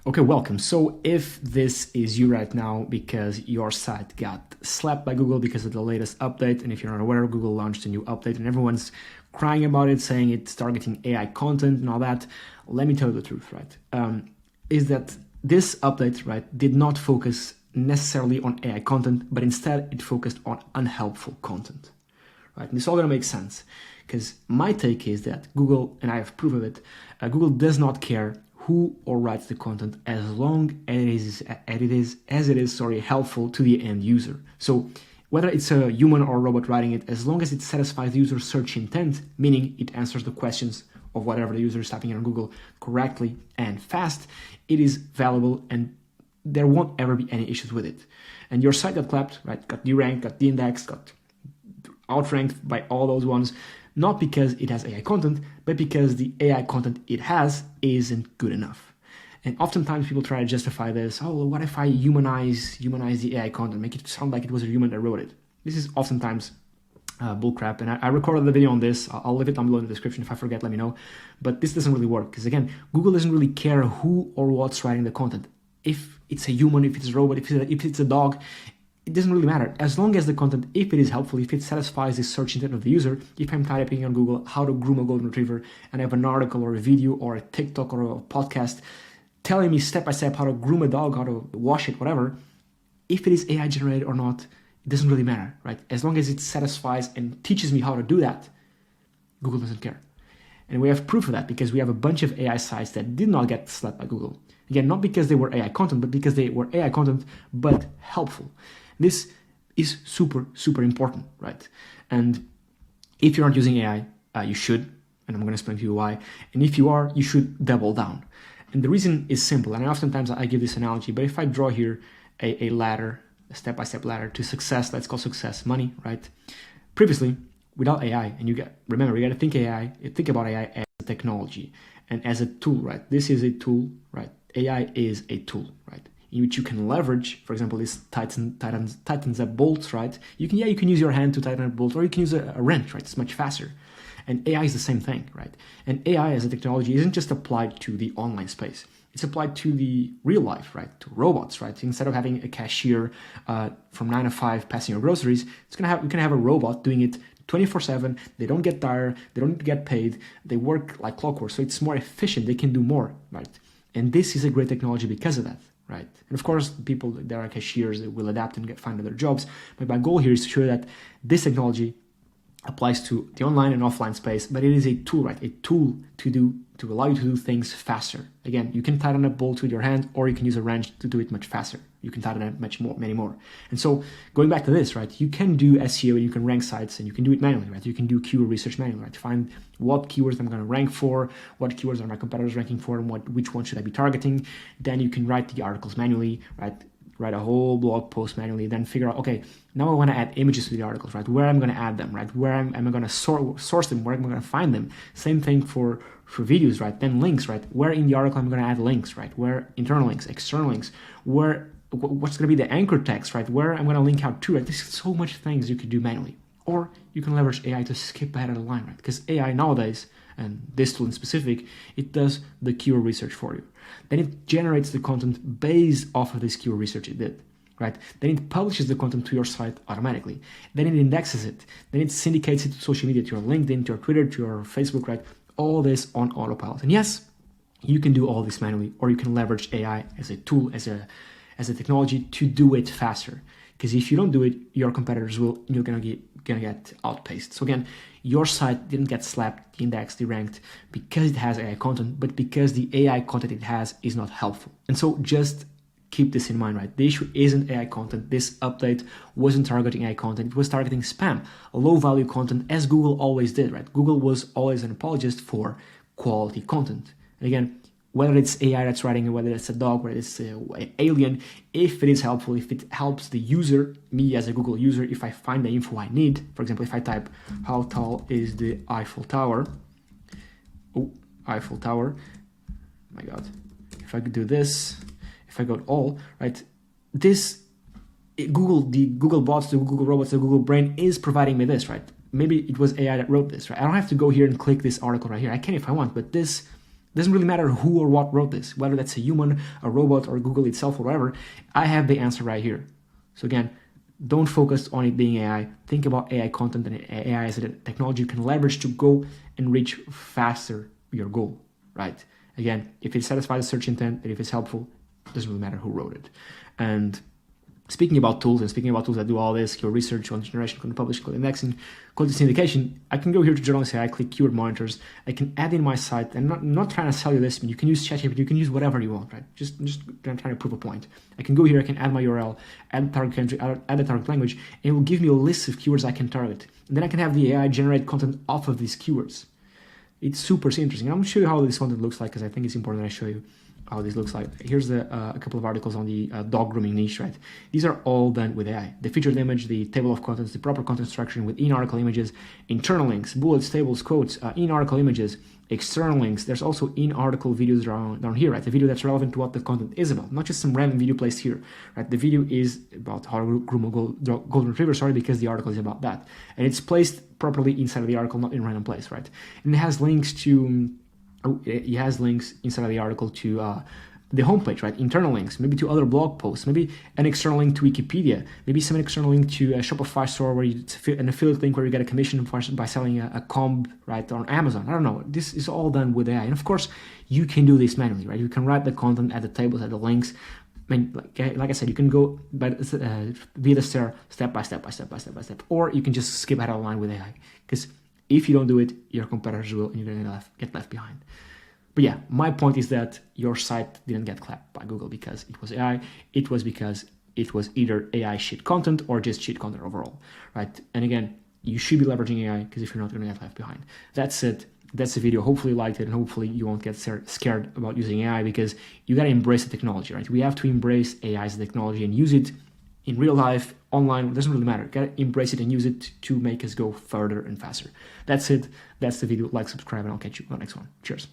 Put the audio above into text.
Okay, welcome. So if this is you right now because your site got slapped by Google because of the latest update, and if you're not aware, Google launched a new update and everyone's crying about it, saying it's targeting AI content and all that, let me tell you the truth, right? Is that this update, right, did not focus necessarily on AI content, but instead it focused on unhelpful content, right? And it's all gonna make sense because my take is that Google, and I have proof of it, Google does not care who or writes the content as long as it is helpful to the end user. So whether it's a human or a robot writing it, as long as it satisfies the user's search intent, meaning it answers the questions of whatever the user is typing in on Google correctly and fast, it is valuable and there won't ever be any issues with it. And your site got clapped, right? Got deranked, got de-indexed, got outranked by all those ones, not because it has AI content, but because the AI content it has isn't good enough. And oftentimes people try to justify this, oh, well, what if I humanize the AI content, make it sound like it was a human that wrote it? This is oftentimes bullcrap, and I recorded the video on this. I'll leave it down below in the description. If I forget, let me know. But this doesn't really work, because again, Google doesn't really care who or what's writing the content. If it's a human, if it's a robot, if it's a dog, it doesn't really matter. As long as the content, if it is helpful, if it satisfies the search intent of the user, if I'm typing on Google how to groom a golden retriever and I have an article or a video or a TikTok or a podcast telling me step by step how to groom a dog, how to wash it, whatever, if it is AI generated or not, it doesn't really matter, right? As long as it satisfies and teaches me how to do that, Google doesn't care. And we have proof of that because we have a bunch of AI sites that did not get slapped by Google. Again, not because they were AI content, but because they were AI content, but helpful. This is super, super important, right? And if you're not using AI, you should, and I'm going to explain to you why. And if you are, you should double down. And the reason is simple, and oftentimes I give this analogy, but if I draw here a ladder, a step-by-step ladder to success, let's call success money, right? Previously, without AI, and you got to think about AI as a technology and as a tool, right? This is a tool, right? AI is a tool, right? In which you can leverage, for example, this tightens up bolts, right? You can use your hand to tighten up bolts, or you can use a wrench, right? It's much faster. And AI is the same thing, right? And AI as a technology isn't just applied to the online space. It's applied to the real life, right? To robots, right? Instead of having a cashier from 9 to 5 passing your groceries, you can have a robot doing it 24/7. They don't get tired. They don't get paid. They work like clockwork. So it's more efficient. They can do more, right? And this is a great technology because of that, right? And of course, people that are cashiers will adapt and find other jobs. But my goal here is to show that this technology applies to the online and offline space, but it is a tool, right? A tool to allow you to do things faster. Again, you can tighten a bolt with your hand, or you can use a wrench to do it much faster. You can tighten up many more. And so going back to this, right? You can do SEO and you can rank sites and you can do it manually, right? You can do keyword research manually, right? Find what keywords I'm going to rank for, what keywords are my competitors ranking for, and which one should I be targeting. Then you can write the articles manually, right? Write a whole blog post manually, then figure out, okay, now I want to add images to the articles, right? Where I'm going to add them, right? Where am I going to source them? Where am I going to find them? Same thing for videos, right? Then links, right? Where in the article I'm going to add links, right? Where internal links, external links, what's going to be the anchor text, right? Where I'm going to link out to, right? There's so much things you could do manually. Or you can leverage AI to skip ahead of the line, right? Because AI nowadays, and this tool in specific, it does the keyword research for you. Then it generates the content based off of this keyword research it did, right? Then it publishes the content to your site automatically. Then it indexes it. Then it syndicates it to social media, to your LinkedIn, to your Twitter, to your Facebook, right? All this on autopilot. And yes, you can do all this manually, or you can leverage AI as a tool, as a technology to do it faster. Because if you don't do it, your competitors will, you're gonna get outpaced. So again, your site didn't get slapped, indexed, deranked because it has AI content, but because the AI content it has is not helpful. And so just keep this in mind, right? The issue isn't AI content. This update wasn't targeting AI content. It was targeting spam, low value content, as Google always did, right? Google was always an apologist for quality content. And again, whether it's AI that's writing it, whether it's a dog, whether it's an alien, if it is helpful, if it helps the user, me as a Google user, if I find the info I need, for example, if I type, how tall is the Eiffel Tower? Oh, Eiffel Tower, my God. If I could do this, if I go all, right, this, the Google bots, the Google robots, the Google brain is providing me this, right? Maybe it was AI that wrote this, right? I don't have to go here and click this article right here. I can if I want, but this Doesn't really matter who or what wrote this, whether that's a human, a robot, or Google itself, or whatever. I have the answer right here. So again, don't focus on it being AI. Think about AI content and AI as a technology you can leverage to go and reach faster your goal, right? Again, if it satisfies the search intent and if it's helpful, it doesn't really matter who wrote it. And speaking about tools that do all this, your research, content generation, content publishing, content indexing, content syndication, I can go here to Journalist AI, click keyword monitors. I can add in my site, and not trying to sell you this, but you can use ChatGPT, you can use whatever you want, right? Just trying to prove a point. I can go here, I can add my URL, add the target country, add the target language, and it will give me a list of keywords I can target. And then I can have the AI generate content off of these keywords. It's super interesting. I'm going to show you how this content looks like, because I think it's important that I show you how this looks like. Here's a couple of articles on the dog grooming niche, right? These are all done with AI. The featured image, the table of contents, the proper content structure with in-article images, internal links, bullets, tables, quotes, in-article images, external links. There's also in-article videos down here, right? The video that's relevant to what the content is about, not just some random video placed here, right? The video is about how to groom a golden retriever, because the article is about that. And it's placed properly inside of the article, not in a random place, right? And it has links to... It has links inside of the article to the homepage, right? Internal links, maybe to other blog posts, maybe an external link to Wikipedia, maybe some external link to a Shopify store where it's an affiliate link where you get a commission by selling a comb, right, on Amazon. I don't know. This is all done with AI. And of course, you can do this manually, right? You can write the content, add the tables, add the links. I mean, like I said, you can go via the step by step, or you can just skip ahead of the line with AI. Because if you don't do it, your competitors will, and you're going to get left behind. But yeah, my point is that your site didn't get clapped by Google because it was AI. It was because it was either AI shit content or just shit content overall, right? And again, you should be leveraging AI, because if you're not, going to get left behind. That's it. That's the video. Hopefully you liked it, and hopefully you won't get scared about using AI, because you got to embrace the technology, right? We have to embrace AI as a technology and use it in real life, online. It doesn't really matter. Got to embrace it and use it to make us go further and faster. That's it. That's the video. Like, subscribe, and I'll catch you on the next one. Cheers.